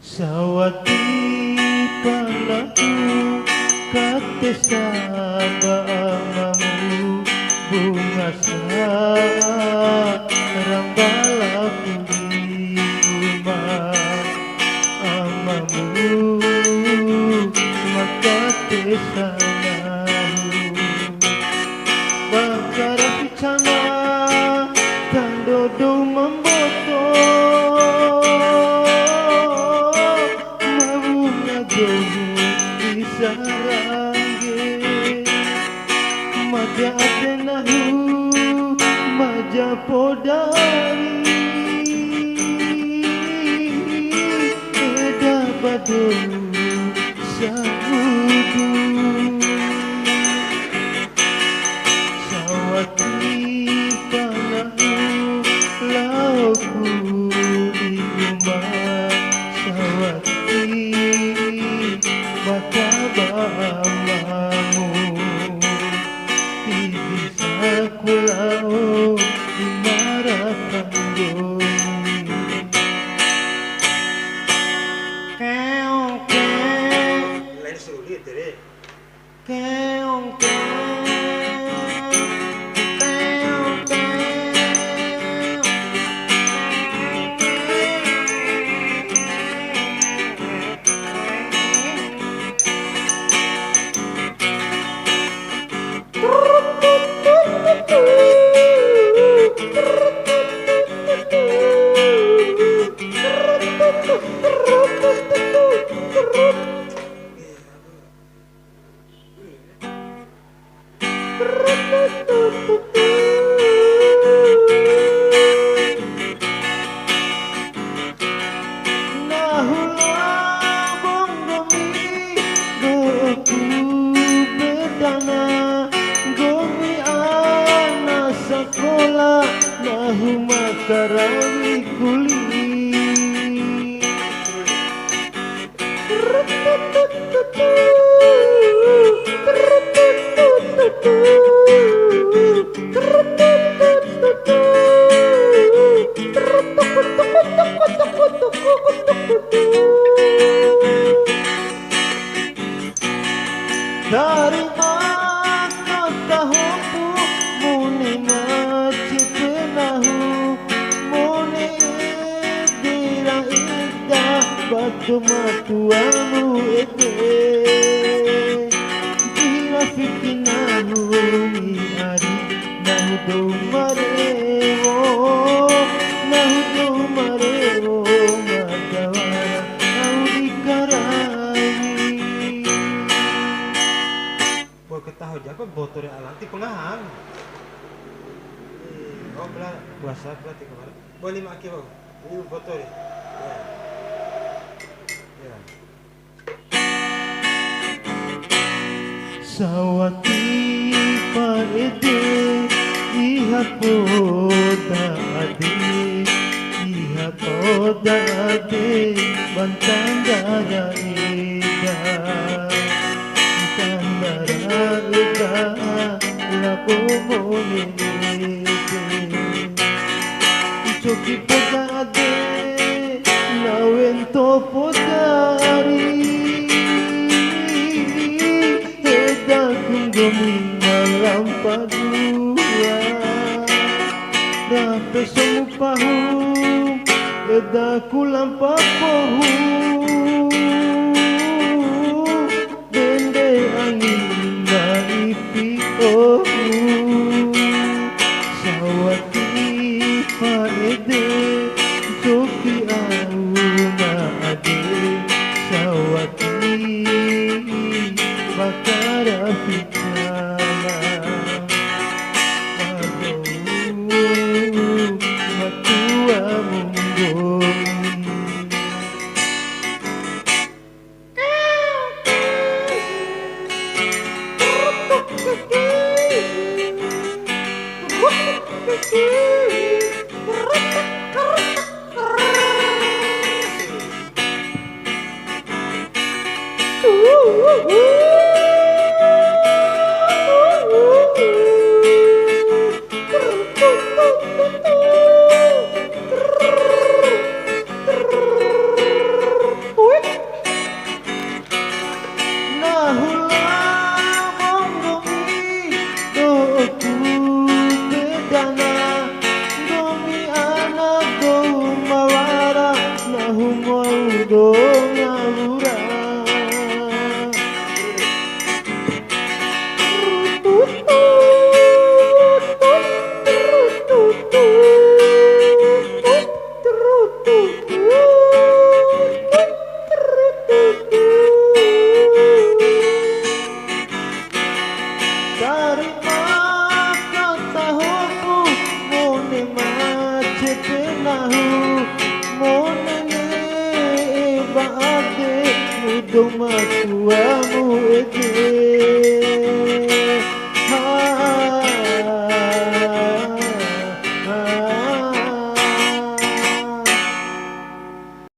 Sawati palaku kate sabamamu bunga sarang balaku di rumah amamu makate sanahu bakara picana tandodo memboto sarangge maja atenahu maja podari eda badu sabudu sawati panahu lauku di rumah sawati bakabamamu bisa kulau dimarakan doni keong keong lain sulit deh keong keong nahu makarami kuli dari mana tahu muni macitenahu muni dira indah batu matuamu ete dira fikinahu mi ari nahu do marewo madawara nahu dikarahi buat ketahu jago botol alanti pengahan oh belah puasa berarti kemarin boleh maki bang ini botol ya sawati paede ihapoda ade bantandara ida laku monete choki podade lawento podari eda kungomi malam padua rape somupahu eda kulampa pohu dende angin oh sawati paede joki auna ade sawati bakara picana aduh matua munggomi monane baade mudo matuamu ede